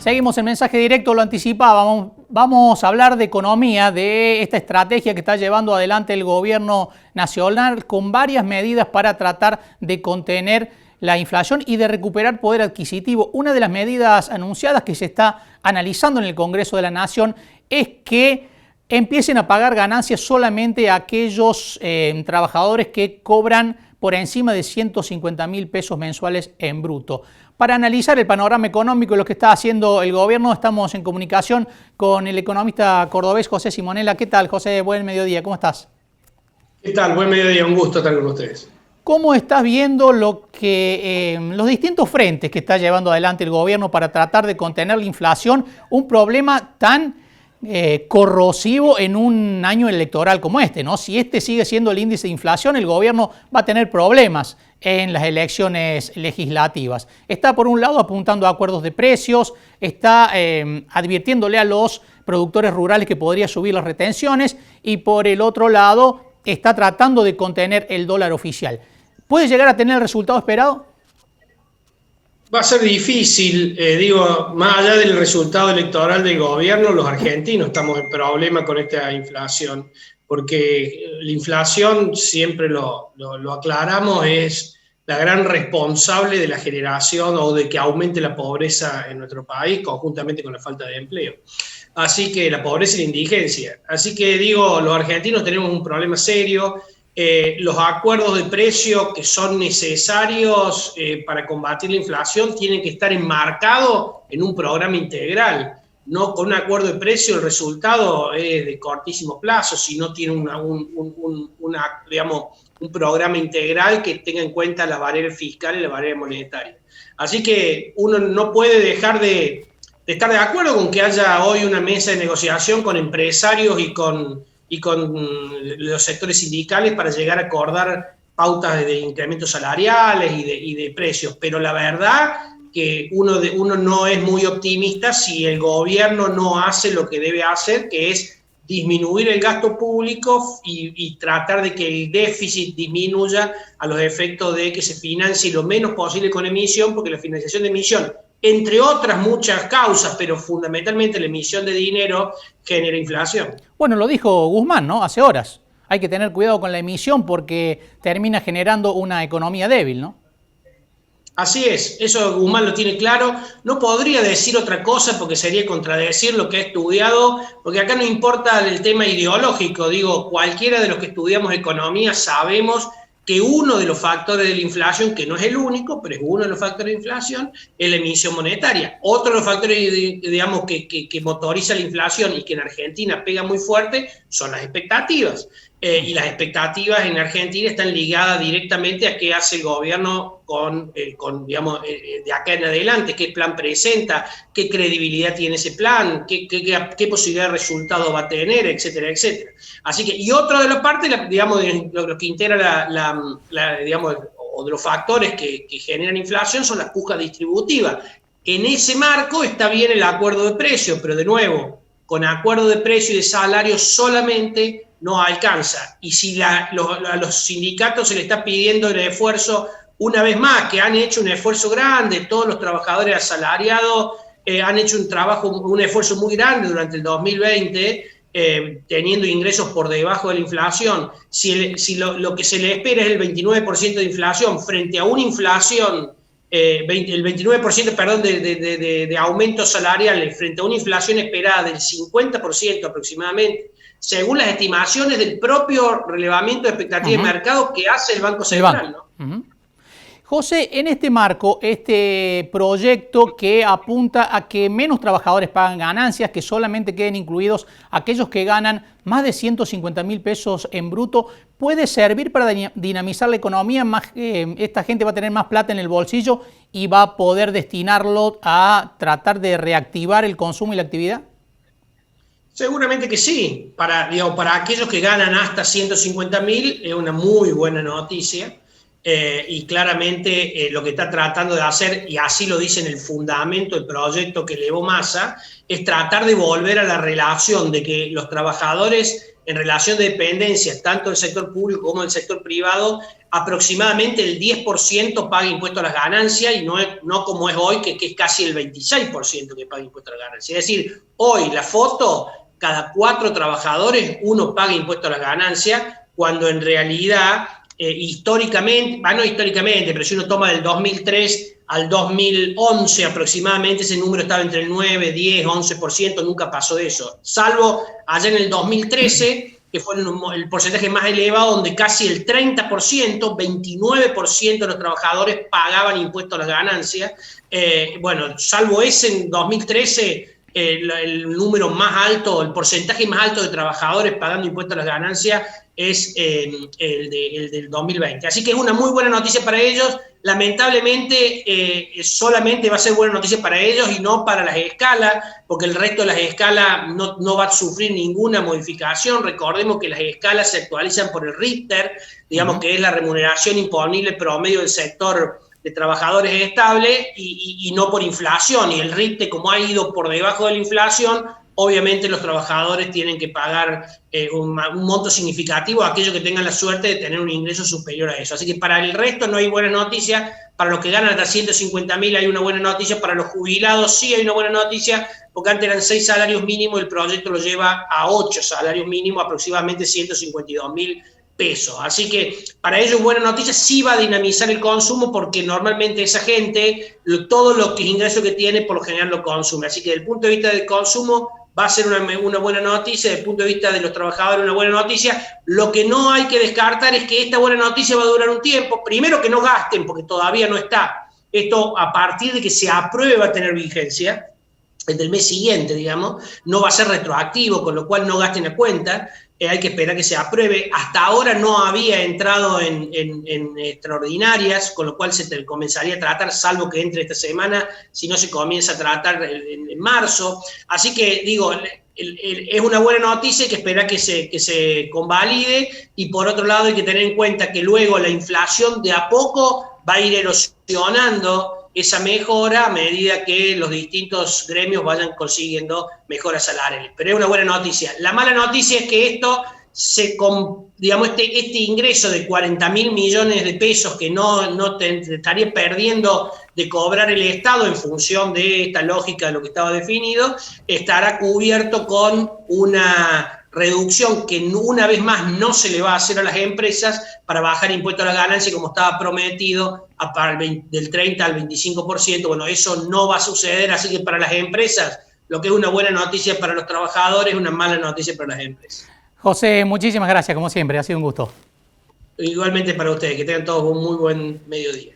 Seguimos el mensaje directo, lo anticipábamos. Vamos a hablar de economía, de esta estrategia que está llevando adelante el gobierno nacional con varias medidas para tratar de contener la inflación y de recuperar poder adquisitivo. Una de las medidas anunciadas que se está analizando en el Congreso de la Nación es que empiecen a pagar ganancias solamente a aquellos trabajadores que cobran por encima de 150.000 pesos mensuales en bruto. Para analizar el panorama económico y lo que está haciendo el gobierno, estamos en comunicación con el economista cordobés José Simonella. ¿Qué tal, José? Buen mediodía, ¿cómo estás? ¿Qué tal? Buen mediodía, un gusto estar con ustedes. ¿Cómo estás viendo los distintos frentes que está llevando adelante el gobierno para tratar de contener la inflación? Un problema tan corrosivo en un año electoral como este, ¿no? Si este sigue siendo el índice de inflación, el gobierno va a tener problemas en las elecciones legislativas. Está, por un lado, apuntando a acuerdos de precios, está advirtiéndole a los productores rurales que podría subir las retenciones y, por el otro lado, está tratando de contener el dólar oficial. ¿Puede llegar a tener el resultado esperado? Va a ser difícil, más allá del resultado electoral del gobierno, los argentinos estamos en problema con esta inflación, porque la inflación, siempre lo aclaramos, es la gran responsable de la generación o de que aumente la pobreza en nuestro país, conjuntamente con la falta de empleo. Así que la pobreza y la indigencia. Así que los argentinos tenemos un problema serio. Los acuerdos de precio que son necesarios para combatir la inflación tienen que estar enmarcados en un programa integral. No con un acuerdo de precio el resultado es de cortísimo plazo, si no tiene un programa integral que tenga en cuenta la barrera fiscal y la barrera monetaria. Así que uno no puede dejar de estar de acuerdo con que haya hoy una mesa de negociación con empresarios y con los sectores sindicales para llegar a acordar pautas de incrementos salariales y de precios. Pero la verdad que uno no es muy optimista si el gobierno no hace lo que debe hacer, que es disminuir el gasto público y tratar de que el déficit disminuya a los efectos de que se financie lo menos posible con emisión, porque la financiación de emisión, entre otras muchas causas, pero fundamentalmente la emisión de dinero, genera inflación. Bueno, lo dijo Guzmán, ¿no? Hace horas. Hay que tener cuidado con la emisión porque termina generando una economía débil, ¿no? Así es, eso Guzmán lo tiene claro. No podría decir otra cosa porque sería contradecir lo que ha estudiado, porque acá no importa el tema ideológico. Cualquiera de los que estudiamos economía sabemos que uno de los factores de la inflación, que no es el único, pero es uno de los factores de inflación, es la emisión monetaria. Otro de los factores, que motoriza la inflación y que en Argentina pega muy fuerte son las expectativas. Y las expectativas en Argentina están ligadas directamente a qué hace el gobierno de acá en adelante, qué plan presenta, qué credibilidad tiene ese plan, qué posibilidad de resultado va a tener, etcétera, etcétera. Así que, y otra de la parte, lo que integra o de los factores que generan inflación son las pujas distributivas. En ese marco está bien el acuerdo de precios, pero de nuevo, con acuerdo de precio y de salario solamente no alcanza. Y si a los sindicatos se le está pidiendo el esfuerzo, una vez más, que han hecho un esfuerzo grande, todos los trabajadores asalariados han hecho un esfuerzo muy grande durante el 2020, teniendo ingresos por debajo de la inflación. Si lo que se le espera es el 29% de inflación frente a una inflación, el 29%, perdón, de aumento salarial frente a una inflación esperada del 50% aproximadamente, según las estimaciones del propio relevamiento de expectativa de mercado que hace el Banco Central, ¿no? José, en este marco, este proyecto que apunta a que menos trabajadores pagan ganancias, que solamente queden incluidos aquellos que ganan más de 150.000 pesos en bruto, ¿puede servir para dinamizar la economía? Esta gente va a tener más plata en el bolsillo y va a poder destinarlo a tratar de reactivar el consumo y la actividad. Seguramente que sí. Para aquellos que ganan hasta 150.000 es una muy buena noticia. Y claramente lo que está tratando de hacer, y así lo dice en el fundamento del proyecto que elevó Massa, es tratar de volver a la relación de que los trabajadores en relación de dependencia, tanto del sector público como del sector privado, aproximadamente el 10% paga impuesto a las ganancias y no como es hoy, que es casi el 26% que paga impuesto a las ganancias. Es decir, hoy la foto, cada 4 trabajadores, 1 paga impuesto a las ganancias, cuando en realidad, históricamente, no históricamente, pero si uno toma del 2003 al 2011 aproximadamente, ese número estaba entre el 9, 10, 11%, nunca pasó de eso. Salvo allá en el 2013, que fue el porcentaje más elevado, donde casi el 30%, 29% de los trabajadores pagaban impuestos a las ganancias. Bueno, salvo ese en 2013, el número más alto, el porcentaje más alto de trabajadores pagando impuestos a las ganancias es el del 2020. Así que es una muy buena noticia para ellos. Lamentablemente solamente va a ser buena noticia para ellos y no para las escalas, porque el resto de las escalas no va a sufrir ninguna modificación. Recordemos que las escalas se actualizan por el Richter, digamos que es la remuneración imponible promedio del sector de trabajadores estables y no por inflación. Y el Richter, como ha ido por debajo de la inflación, obviamente los trabajadores tienen que pagar un monto significativo a aquellos que tengan la suerte de tener un ingreso superior a eso. Así que para el resto no hay buenas noticias. Para los que ganan hasta 150.000 hay una buena noticia. Para los jubilados sí hay una buena noticia, porque antes eran 6 salarios mínimos, el proyecto lo lleva a 8 salarios mínimos, aproximadamente 152.000 pesos. Así que para ellos buena noticia, sí va a dinamizar el consumo, porque normalmente esa gente, todo lo que ingreso que tiene, por lo general lo consume. Así que desde el punto de vista del consumo va a ser una buena noticia, desde el punto de vista de los trabajadores una buena noticia. Lo que no hay que descartar es que esta buena noticia va a durar un tiempo. Primero, que no gasten, porque todavía no está. Esto, a partir de que se apruebe, va a tener vigencia del mes siguiente, digamos, no va a ser retroactivo, con lo cual no gasten la cuenta. Hay que esperar que se apruebe. Hasta ahora no había entrado en extraordinarias, con lo cual se comenzaría a tratar, salvo que entre esta semana, si no se comienza a tratar en marzo. Así que, digo, es una buena noticia, hay que esperar que se convalide, y por otro lado hay que tener en cuenta que luego la inflación de a poco va a ir erosionando esa mejora a medida que los distintos gremios vayan consiguiendo mejoras salariales. Pero es una buena noticia. La mala noticia es que esto, digamos, este ingreso de 40.000 millones de pesos que no te estaría perdiendo de cobrar el Estado en función de esta lógica de lo que estaba definido, estará cubierto con una reducción que una vez más no se le va a hacer a las empresas para bajar impuestos a la ganancia, como estaba prometido, del 30 al 25%. Bueno, eso no va a suceder, así que para las empresas, lo que es una buena noticia para los trabajadores es una mala noticia para las empresas. José, muchísimas gracias, como siempre, ha sido un gusto. Igualmente para ustedes, que tengan todos un muy buen mediodía.